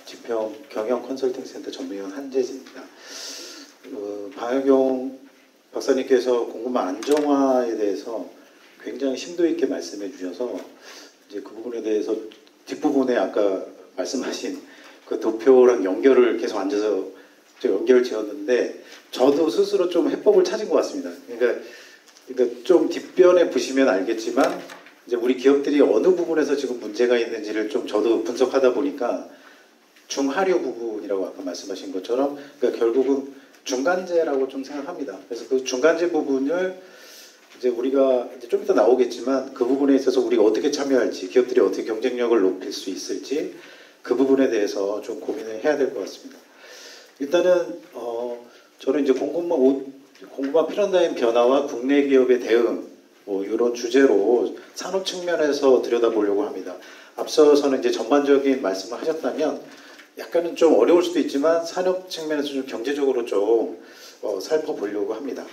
지평 경영 컨설팅 센터 전문위원 한재진입니다. 방혜경 박사님께서 공급망 안정화에 대해서 굉장히 심도 있게 말씀해 주셔서 이제 그 부분에 대해서 뒷부분에 아까 말씀하신 그 도표랑 연결을 계속 앉아서 연결을 지었는데 저도 스스로 좀 해법을 찾은 것 같습니다. 그러니까 좀 뒷변에 보시면 알겠지만 이제 우리 기업들이 어느 부분에서 지금 문제가 있는지를 좀 저도 분석하다 보니까 중하류 부분이라고 아까 말씀하신 것처럼 그러니까 결국은 중간재라고 좀 생각합니다. 그래서 그 중간재 부분을 이제 우리가 이제 좀 이따 나오겠지만 그 부분에 있어서 우리가 어떻게 참여할지 기업들이 어떻게 경쟁력을 높일 수 있을지 그 부분에 대해서 좀 고민을 해야 될 것 같습니다. 일단은 저는 이제 공급망 패러다임 변화와 국내 기업의 대응 이런 주제로 산업 측면에서 들여다보려고 합니다. 앞서서는 이제 전반적인 말씀을 하셨다면 약간은 좀 어려울 수도 있지만 산업 측면에서 좀 경제적으로 좀 살펴보려고 합니다.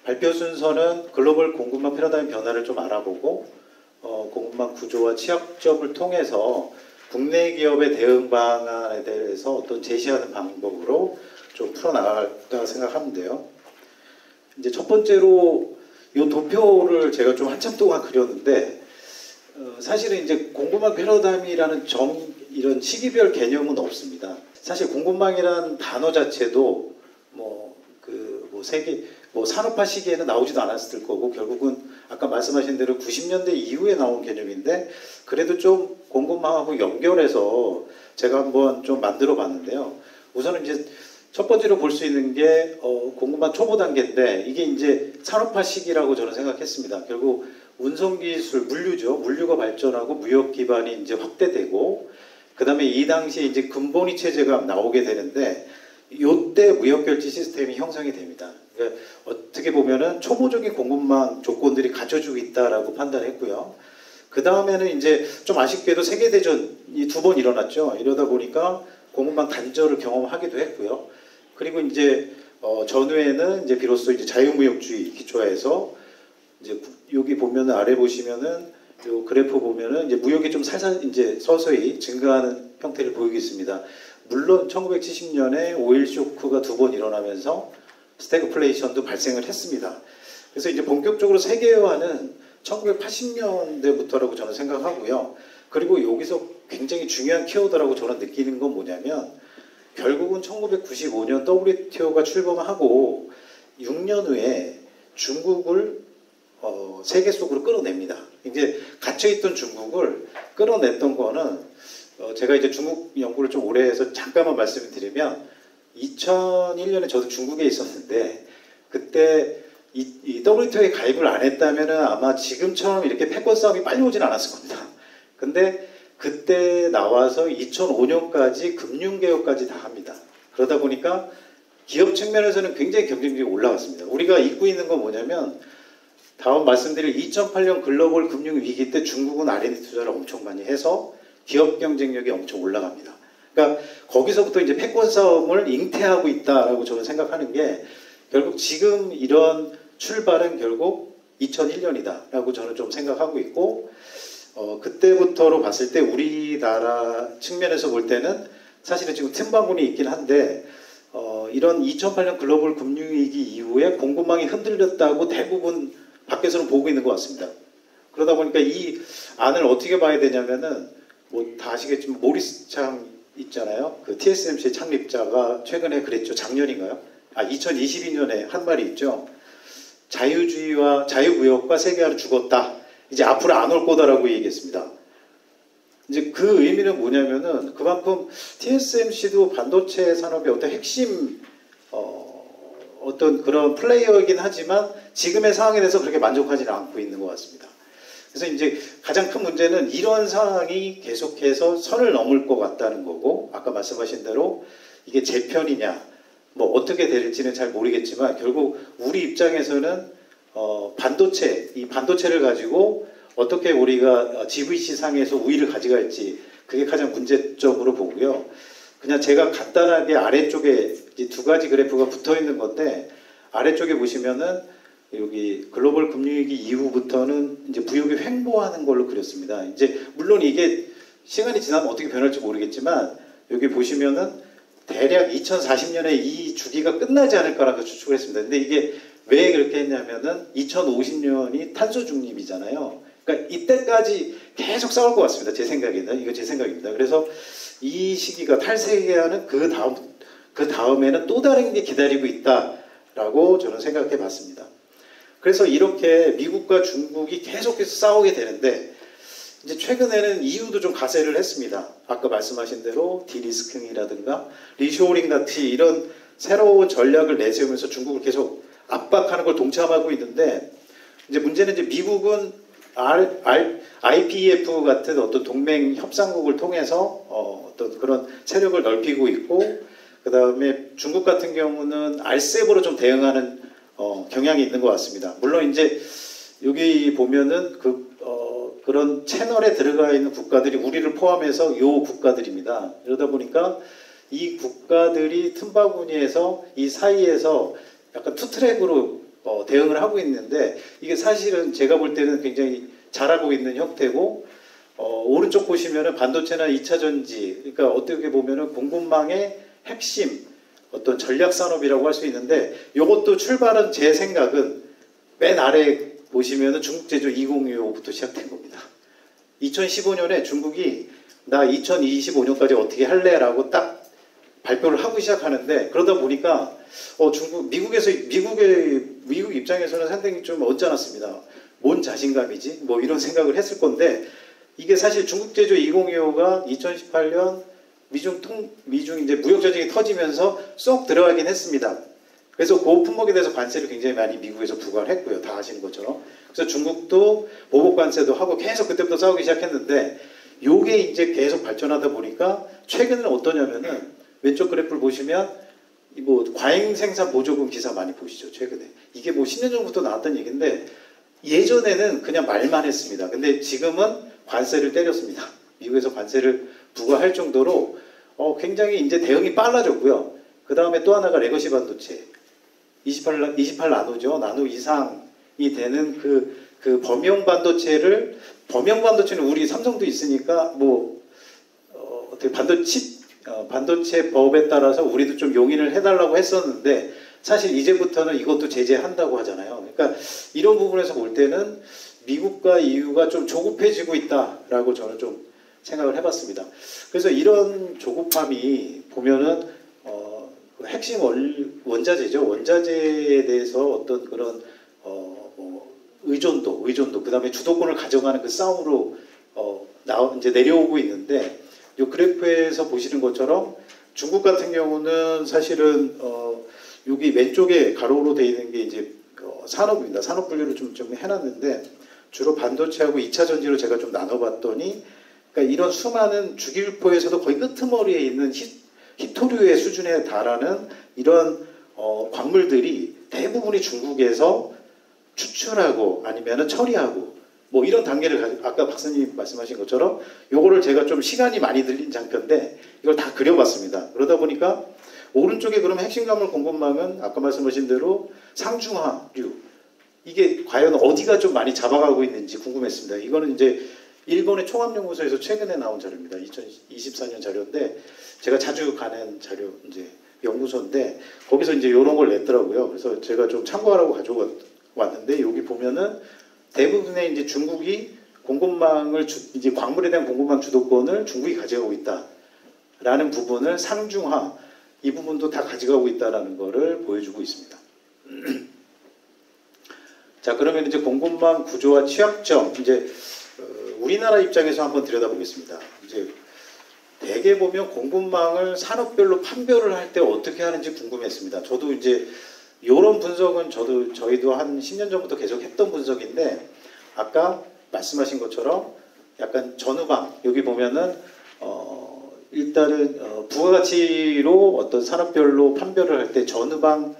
발표 순서는 글로벌 공급망 패러다임 변화를 좀 알아보고 공급망 구조와 취약점을 통해서 국내 기업의 대응 방안에 대해서 어떤 제시하는 방법으로 좀 풀어나갈까 생각하는데요. 이제 첫 번째로 이 도표를 제가 좀 한참 동안 그렸는데 사실은 이제 공급망 패러다임이라는 이런 시기별 개념은 없습니다. 사실 공급망이라는 단어 자체도 산업화 시기에는 나오지도 않았을 거고 결국은 아까 말씀하신 대로 90년대 이후에 나온 개념인데 그래도 좀 공급망하고 연결해서 제가 한번 좀 만들어 봤는데요. 우선은 이제 첫 번째로 볼 수 있는 게 공급망 초보 단계인데 이게 이제 산업화 시기라고 저는 생각했습니다. 결국 운송기술, 물류가 발전하고 무역 기반이 이제 확대되고 그 다음에 이 당시에 이제 근본위 체제가 나오게 되는데 이때 무역결제 시스템이 형성이 됩니다. 그러니까 어떻게 보면은 초보적인 공급망 조건들이 갖춰지고 있다라고 판단했고요. 그 다음에는 이제 좀 아쉽게도 세계대전이 2번 일어났죠. 이러다 보니까 공급망 단절을 경험하기도 했고요. 그리고 이제 전후에는 이제 비로소 이제 자유무역주의 기초화해서 이제 여기 보면은 아래 보시면은 요 그래프 보면은 이제 무역이 좀 살살 이제 서서히 증가하는 형태를 보이겠습니다. 물론 1970년에 오일 쇼크가 2번 일어나면서 스태그플레이션도 발생을 했습니다. 그래서 이제 본격적으로 세계화는 1980년대부터라고 저는 생각하고요. 그리고 여기서 굉장히 중요한 키워드라고 저는 느끼는 건 뭐냐면 결국은 1995년 WTO가 출범하고 6년 후에 중국을 세계 속으로 끌어냅니다. 이제 갇혀있던 중국을 끌어냈던 거는 제가 이제 중국 연구를 좀 오래 해서 잠깐만 말씀을 드리면 2001년에 저도 중국에 있었는데 그때 이 WTO에 가입을 안 했다면은 아마 지금처럼 이렇게 패권 싸움이 빨리 오진 않았을 겁니다. 근데 그때 나와서 2005년까지 금융개혁까지 다 합니다. 그러다 보니까 기업 측면에서는 굉장히 경쟁력이 올라갔습니다. 우리가 잊고 있는 건 뭐냐면 다음 말씀드릴 2008년 글로벌 금융위기 때 중국은 R&D 투자를 엄청 많이 해서 기업 경쟁력이 엄청 올라갑니다. 그러니까 거기서부터 이제 패권 싸움을 잉태하고 있다라고 저는 생각하는 게 결국 지금 이런 출발은 결국 2001년이다라고 저는 좀 생각하고 있고 그때부터로 봤을 때 우리나라 측면에서 볼 때는 사실은 지금 틈바구니 있긴 한데 이런 2008년 글로벌 금융위기 이후에 공급망이 흔들렸다고 대부분 밖에서는 보고 있는 것 같습니다. 그러다 보니까 이 안을 어떻게 봐야 되냐면은 다 아시겠지만 모리스 창 있잖아요. 그 TSMC 창립자가 최근에 그랬죠. 작년인가요? 2022년에 한 말이 있죠. 자유주의와 자유무역과 세계화는 죽었다. 이제 앞으로 안 올 거다라고 얘기했습니다. 이제 그 의미는 뭐냐면은 그만큼 TSMC도 반도체 산업의 어떤 핵심 어떤 그런 플레이어이긴 하지만 지금의 상황에 대해서 그렇게 만족하지는 않고 있는 것 같습니다. 그래서 이제 가장 큰 문제는 이런 상황이 계속해서 선을 넘을 것 같다는 거고 아까 말씀하신 대로 이게 제 편이냐 어떻게 될지는 잘 모르겠지만 결국 우리 입장에서는 이 반도체를 가지고 어떻게 우리가 GVC 상에서 우위를 가져갈지 그게 가장 문제점으로 보고요. 그냥 제가 간단하게 아래쪽에 이 2가지 그래프가 붙어 있는 건데 아래쪽에 보시면은 여기 글로벌 금융위기 이후부터는 이제 무역이 횡보하는 걸로 그렸습니다. 이제 물론 이게 시간이 지나면 어떻게 변할지 모르겠지만 여기 보시면은 대략 2040년에 이 주기가 끝나지 않을까라고 추측을 했습니다. 근데 이게 왜 그렇게 했냐면은 2050년이 탄소 중립이잖아요. 그러니까 이때까지 계속 싸울 것 같습니다. 제 생각에는. 이거 제 생각입니다. 그래서 이 시기가 탈세계하는 그 다음에는 또 다른 게 기다리고 있다라고 저는 생각해 봤습니다. 그래서 이렇게 미국과 중국이 계속해서 싸우게 되는데 이제 최근에는 EU도 좀 가세를 했습니다. 아까 말씀하신 대로 디리스킹이라든가 리쇼어링 같은 이런 새로운 전략을 내세우면서 중국을 계속 압박하는 걸 동참하고 있는데 이제 문제는 이제 미국은 IPEF 같은 어떤 동맹 협상국을 통해서 어떤 그런 세력을 넓히고 있고 그 다음에 중국 같은 경우는 RCEP으로 좀 대응하는 경향이 있는 것 같습니다. 물론 이제 여기 보면은 그런 채널에 들어가 있는 국가들이 우리를 포함해서 요 국가들입니다. 이러다 보니까 이 국가들이 틈바구니에서 이 사이에서 약간 투트랙으로 대응을 하고 있는데 이게 사실은 제가 볼 때는 굉장히 잘하고 있는 형태고 오른쪽 보시면은 반도체나 2차 전지 그러니까 어떻게 보면은 공급망의 핵심 어떤 전략 산업이라고 할 수 있는데 이것도 출발은 제 생각은 맨 아래 보시면은 중국 제조 2025부터 시작된 겁니다. 2015년에 중국이 나 2025년까지 어떻게 할래라고 딱 발표를 하고 시작하는데 그러다 보니까 미국 입장에서는 상당히 좀 언짢았습니다. 뭔 자신감이지? 뭐 이런 생각을 했을 건데 이게 사실 중국 제조 2025가 2018년 미중 이제 무역 전쟁이 터지면서 쏙 들어가긴 했습니다. 그래서 그 품목에 대해서 관세를 굉장히 많이 미국에서 부과를 했고요. 다 아시는 것처럼. 그래서 중국도 보복 관세도 하고 계속 그때부터 싸우기 시작했는데 요게 이제 계속 발전하다 보니까 최근에는 어떠냐면은 왼쪽 그래프를 보시면 뭐 과잉 생산 보조금 기사 많이 보시죠. 최근에. 이게 뭐 10년 전부터 나왔던 얘기인데 예전에는 그냥 말만 했습니다. 근데 지금은 관세를 때렸습니다. 미국에서 관세를 부과할 정도로 굉장히 이제 대응이 빨라졌고요. 그 다음에 또 하나가 레거시 반도체. 28 나노죠. 나노 이상이 되는 그 범용 반도체는 우리 삼성도 있으니까 어떻게 반도체 법에 따라서 우리도 좀 용인을 해달라고 했었는데 사실 이제부터는 이것도 제재한다고 하잖아요. 그러니까 이런 부분에서 볼 때는 미국과 EU가 좀 조급해지고 있다라고 저는 좀 생각을 해봤습니다. 그래서 이런 조급함이 보면은 핵심 원자재죠. 원자재에 대해서 어떤 그런 의존도, 그 다음에 주도권을 가져가는 그 싸움으로 이제 내려오고 있는데 이 그래프에서 보시는 것처럼 중국 같은 경우는 사실은 여기 왼쪽에 가로로 되어 있는 게 이제 산업입니다. 산업 분류를 좀 해놨는데 주로 반도체하고 2차 전지로 제가 좀 나눠봤더니 그러니까 이런 수많은 주기율표에서도 거의 끄트머리에 있는 히토류의 수준에 달하는 이런 광물들이 대부분이 중국에서 추출하고 아니면은 처리하고 뭐 이런 단계를 아까 박사님 말씀하신 것처럼 요거를 제가 좀 시간이 많이 들린 장표인데 이걸 다 그려봤습니다. 그러다 보니까 오른쪽에 그러면 핵심 광물 공급망은 아까 말씀하신 대로 상중하류 이게 과연 어디가 좀 많이 잡아가고 있는지 궁금했습니다. 이거는 이제 일본의 총합연구소에서 최근에 나온 자료입니다. 2024년 자료인데 제가 자주 가는 자료 이제 연구소인데 거기서 이제 이런 걸 냈더라고요. 그래서 제가 좀 참고하라고 가져왔는데 여기 보면은 대부분의 이제 중국이 공급망을 이제 광물에 대한 공급망 주도권을 중국이 가져가고 있다라는 부분을 상중하 이 부분도 다 가져가고 있다라는 거를 보여주고 있습니다. 자 그러면 이제 공급망 구조와 취약점 이제 우리나라 입장에서 한번 들여다보겠습니다. 이제 대개 보면 공급망을 산업별로 판별을 할 때 어떻게 하는지 궁금했습니다. 저도 이제 이런 분석은 저희도 한 10년 전부터 계속 했던 분석인데 아까 말씀하신 것처럼 약간 전후방 여기 보면은 일단은 부가가치로 어떤 산업별로 판별을 할 때 전후방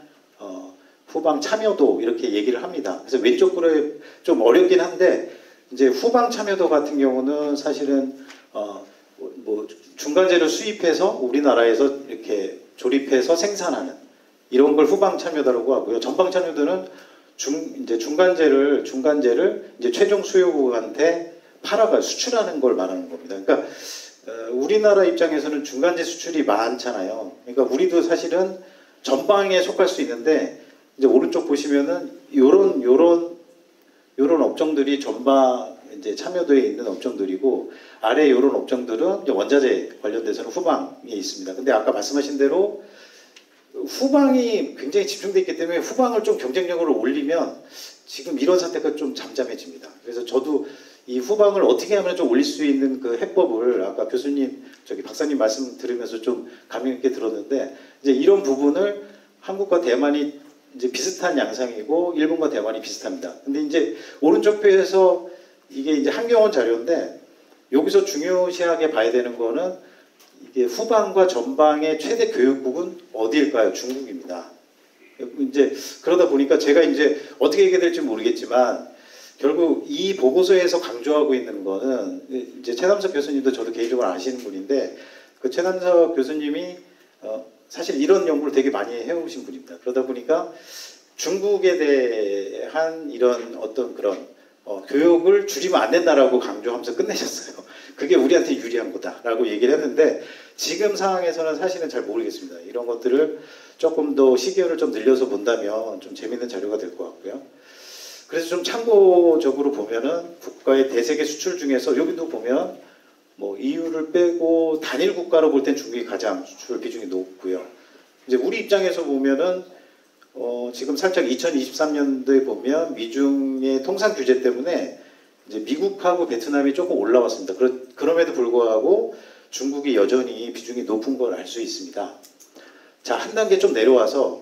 후방 참여도 이렇게 얘기를 합니다. 그래서 왼쪽 그래 좀 어렵긴 한데 이제 후방 참여도 같은 경우는 사실은 뭐 중간재료 수입해서 우리나라에서 이렇게 조립해서 생산하는 이런 걸 후방 참여다라고 하고요. 전방 참여도는 이제 중간재를 이제 최종 수요국한테 팔아가 수출하는 걸 말하는 겁니다. 그러니까 우리나라 입장에서는 중간재 수출이 많잖아요. 그러니까 우리도 사실은 전방에 속할 수 있는데 이제 오른쪽 보시면은 요런 업종들이 전방 이제 참여도에 있는 업종들이고 아래 요런 업종들은 이제 원자재 관련돼서는 후방에 있습니다. 근데 아까 말씀하신 대로 후방이 굉장히 집중되어 있기 때문에 후방을 좀 경쟁력을 올리면 지금 이런 상태가 좀 잠잠해집니다. 그래서 저도 이 후방을 어떻게 하면 좀 올릴 수 있는 그 해법을 아까 교수님, 박사님 말씀 들으면서 좀 감명 있게 들었는데 이제 이런 부분을 한국과 대만이 이제 비슷한 양상이고 일본과 대만이 비슷합니다. 근데 이제 오른쪽 표에서 이게 이제 한경원 자료인데 여기서 중요시하게 봐야 되는 거는 이게 후방과 전방의 최대 교육국은 어디일까요? 중국입니다. 이제 그러다 보니까 제가 이제 어떻게 얘기해야 될지 모르겠지만 결국 이 보고서에서 강조하고 있는 거는 이제 최남석 교수님도 저도 개인적으로 아시는 분인데 그 최남석 교수님이 사실 이런 연구를 되게 많이 해오신 분입니다. 그러다 보니까 중국에 대한 이런 어떤 그런 교육을 줄이면 안 된다라고 강조하면서 끝내셨어요. 그게 우리한테 유리한 거다라고 얘기를 했는데 지금 상황에서는 사실은 잘 모르겠습니다. 이런 것들을 조금 더 시기를 좀 늘려서 본다면 좀 재밌는 자료가 될 것 같고요. 그래서 좀 참고적으로 보면은 국가의 대세계 수출 중에서 여기도 보면 뭐 EU를 빼고 단일 국가로 볼 땐 중국이 가장 수출 비중이 높고요. 이제 우리 입장에서 보면은 지금 살짝 2023년도에 보면 미중의 통상 규제 때문에 이제 미국하고 베트남이 조금 올라왔습니다. 그럼에도 불구하고 중국이 여전히 비중이 높은 걸 알 수 있습니다. 자, 한 단계 좀 내려와서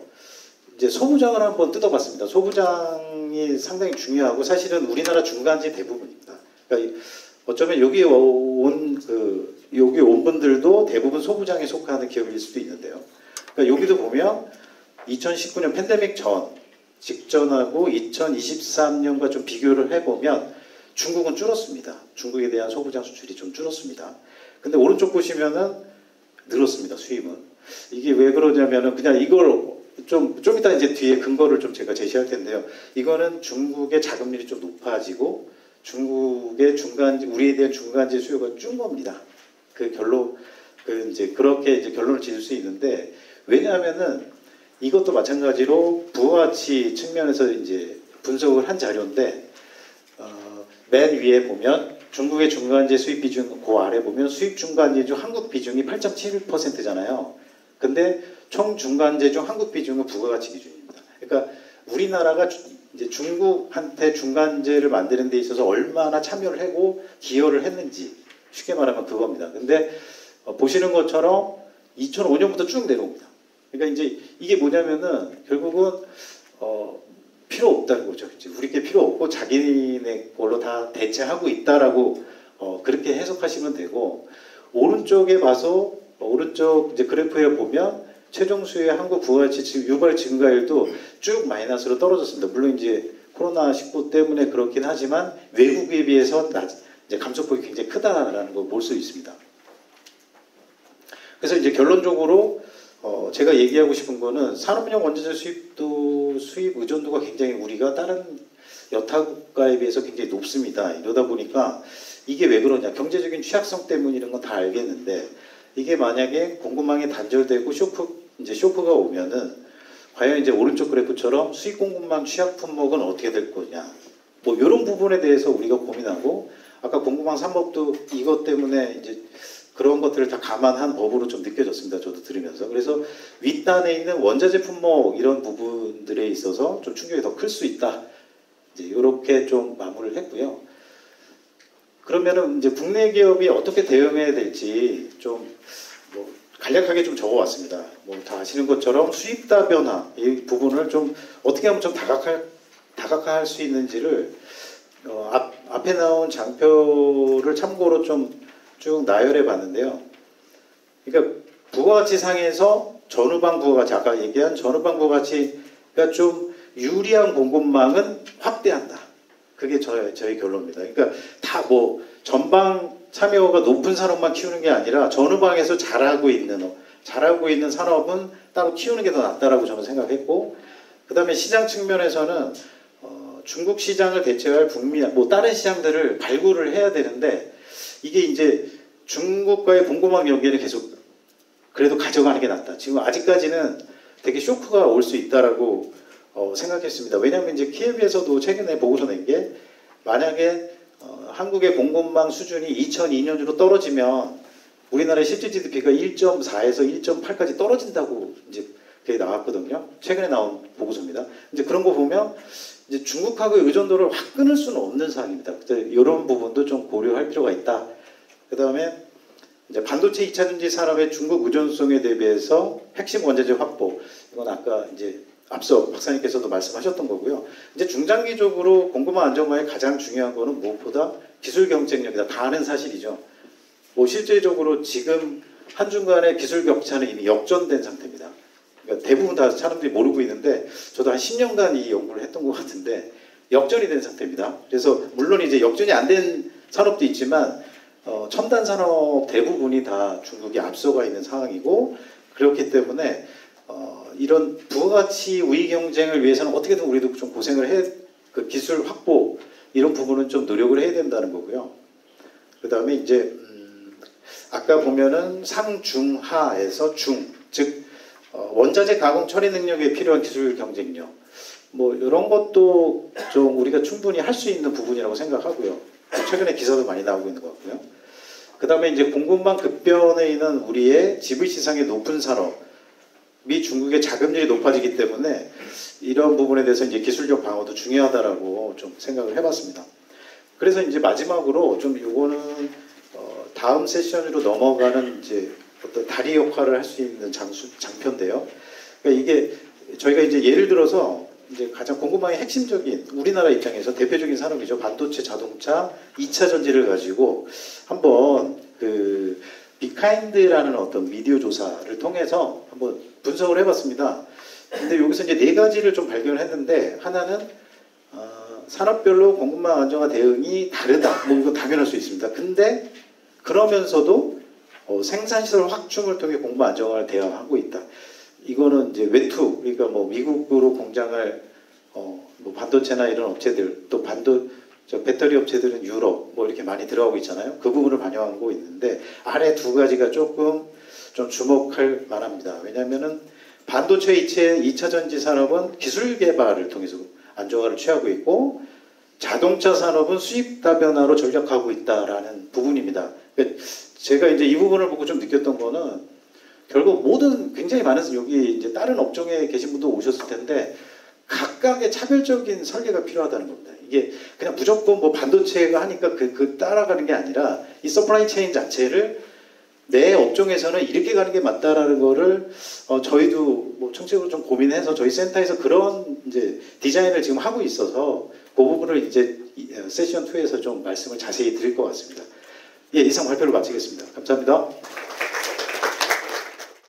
이제 소부장을 한번 뜯어봤습니다. 소부장이 상당히 중요하고 사실은 우리나라 중간지 대부분입니다. 그러니까 어쩌면 여기 온 분들도 대부분 소부장에 속하는 기업일 수도 있는데요. 그러니까 여기도 보면 2019년 팬데믹 직전하고 2023년과 좀 비교를 해보면 중국은 줄었습니다. 중국에 대한 소부장 수출이 좀 줄었습니다. 근데 오른쪽 보시면은 늘었습니다. 수입은. 이게 왜 그러냐면은 그냥 이걸 좀 이따 이제 뒤에 근거를 좀 제가 제시할 텐데요. 이거는 중국의 자금률이 좀 높아지고 중국의 우리에 대한 중간재 수요가 준 겁니다. 이제 그렇게 이제 결론을 지을 수 있는데 왜냐하면은 이것도 마찬가지로 부가가치 측면에서 이제 분석을 한 자료인데 맨 위에 보면 중국의 중간재 수입 비중 그 아래 보면 수입 중간재 중 한국 비중이 8.7%잖아요. 근데 총 중간재 중 한국 비중은 부가가치 기준입니다. 그러니까 우리나라가 이제 중국한테 중간재를 만드는 데 있어서 얼마나 참여를 하고 기여를 했는지 쉽게 말하면 그겁니다. 근데 보시는 것처럼 2005년부터 쭉 내려옵니다. 그러니까 이제 이게 뭐냐면은 결국은 필요 없다는 거죠. 이제 우리께 필요 없고 자기네 걸로 다 대체하고 있다라고 그렇게 해석하시면 되고 오른쪽에 봐서 오른쪽 이제 그래프에 보면 최종 수요의 한국 부가가치 유발 증가율도 쭉 마이너스로 떨어졌습니다. 물론 이제 코로나19 때문에 그렇긴 하지만 외국에 비해서 이제 감소폭이 굉장히 크다라는 걸 볼 수 있습니다. 그래서 이제 결론적으로 제가 얘기하고 싶은 거는 산업용 원자재 수입 의존도가 굉장히 우리가 다른 여타 국가에 비해서 굉장히 높습니다. 이러다 보니까 이게 왜 그러냐? 경제적인 취약성 때문에 이런 건 다 알겠는데 이게 만약에 공급망이 단절되고 쇼크가 오면은 과연 이제 오른쪽 그래프처럼 수입 공급망 취약 품목은 어떻게 될 거냐? 뭐 이런 부분에 대해서 우리가 고민하고 아까 공급망 3법도 이것 때문에 이제 그런 것들을 다 감안한 법으로 좀 느껴졌습니다. 저도 들으면서. 그래서 윗단에 있는 원자재 품목 이런 부분들에 있어서 좀 충격이 더 클 수 있다. 이제 이렇게 좀 마무리를 했고요. 그러면은 이제 국내 기업이 어떻게 대응해야 될지 좀 뭐 간략하게 좀 적어왔습니다. 뭐 다 아시는 것처럼 수입다 변화 이 부분을 좀 어떻게 하면 좀 다각화할 수 있는지를 앞에 나온 장표를 참고로 좀 쭉 나열해 봤는데요. 그러니까 부가가치 상에서 전후방 부가가치 아까 얘기한 전후방 부가가치가 좀 유리한 공급망은 확대한다. 그게 저의 결론입니다. 그러니까 다 뭐 전방 참여가 높은 산업만 키우는 게 아니라 전후방에서 잘하고 있는 산업은 따로 키우는 게 더 낫다라고 저는 생각했고, 그 다음에 시장 측면에서는 중국 시장을 대체할 북미, 뭐 다른 시장들을 발굴을 해야 되는데 이게 이제 중국과의 공급망 연계를 계속 그래도 가져가는 게 낫다. 지금 아직까지는 되게 쇼크가 올 수 있다라고 생각했습니다. 왜냐하면 이제 키예비에서도 최근에 보고서 낸 게 만약에 한국의 공급망 수준이 2002년으로 떨어지면 우리나라의 실질 GDP가 1.4에서 1.8까지 떨어진다고 이제 그게 나왔거든요. 최근에 나온 보고서입니다. 이제 그런 거 보면 이제 중국하고의 의존도를 확 끊을 수는 없는 사안입니다. 이런 부분도 좀 고려할 필요가 있다. 그 다음에 이제 반도체 2차 전지 산업의 중국 의존성에 대비해서 핵심 원자재 확보. 이건 아까 이제 앞서 박사님께서도 말씀하셨던 거고요. 이제 중장기적으로 공급망 안정화의 가장 중요한 거는 무엇보다 기술 경쟁력이다. 다 아는 사실이죠. 뭐 실제적으로 지금 한중간의 기술 격차는 이미 역전된 상태입니다. 그러니까 대부분 다 사람들이 모르고 있는데 저도 한 10년간 이 연구를 했던 것 같은데 역전이 된 상태입니다. 그래서 물론 이제 역전이 안 된 산업도 있지만 첨단 산업 대부분이 다 중국이 앞서가 있는 상황이고 그렇기 때문에 이런 부가가치 우위 경쟁을 위해서는 어떻게든 우리도 좀 고생을 그 기술 확보 이런 부분은 좀 노력을 해야 된다는 거고요. 그 다음에 이제 아까 보면은 상중하에서 중, 즉 원자재 가공 처리 능력에 필요한 기술 경쟁력 뭐 이런 것도 좀 우리가 충분히 할 수 있는 부분이라고 생각하고요. 최근에 기사도 많이 나오고 있는 것 같고요. 그 다음에 이제 공급망 급변에 있는 우리의 GVC상의 높은 산업이 중국의 자금률이 높아지기 때문에 이런 부분에 대해서 이제 기술력 방어도 중요하다라고 좀 생각을 해봤습니다. 그래서 이제 마지막으로 좀 요거는 다음 세션으로 넘어가는 이제 어떤 다리 역할을 할 수 있는 장표인데요. 그러니까 이게 저희가 이제 예를 들어서 이제 가장 공급망의 핵심적인 우리나라 입장에서 대표적인 산업이죠. 반도체, 자동차, 2차 전지를 가지고 한번 그 비카인드라는 어떤 미디어 조사를 통해서 한번 분석을 해봤습니다. 근데 여기서 이제 네 가지를 좀 발견했는데 하나는 산업별로 공급망 안정화 대응이 다르다. 뭐 이건 당연할 수 있습니다. 근데 그러면서도 생산시설 확충을 통해 공급망 안정화를 대응하고 있다. 이거는 이제 외투, 그러니까 뭐 미국으로 공장을 뭐 반도체나 이런 업체들 또 배터리 업체들은 유럽 뭐 이렇게 많이 들어가고 있잖아요. 그 부분을 반영하고 있는데 아래 두 가지가 조금 좀 주목할 만합니다. 왜냐하면은 반도체 2차 전지 산업은 기술 개발을 통해서 안정화를 취하고 있고 자동차 산업은 수입 다변화로 전략하고 있다라는 부분입니다. 그러니까 제가 이제 이 부분을 보고 좀 느꼈던 거는 결국 모든 굉장히 많은 여기 이제 다른 업종에 계신 분도 오셨을 텐데 각각의 차별적인 설계가 필요하다는 겁니다. 이게 그냥 무조건 뭐 반도체가 하니까 그 따라가는 게 아니라 이 서플라이 체인 자체를 내 업종에서는 이렇게 가는 게 맞다라는 거를 저희도 뭐 총체적으로 좀 고민해서 저희 센터에서 그런 이제 디자인을 지금 하고 있어서 그 부분을 이제 세션 2에서 좀 말씀을 자세히 드릴 것 같습니다. 예, 이상 발표를 마치겠습니다. 감사합니다.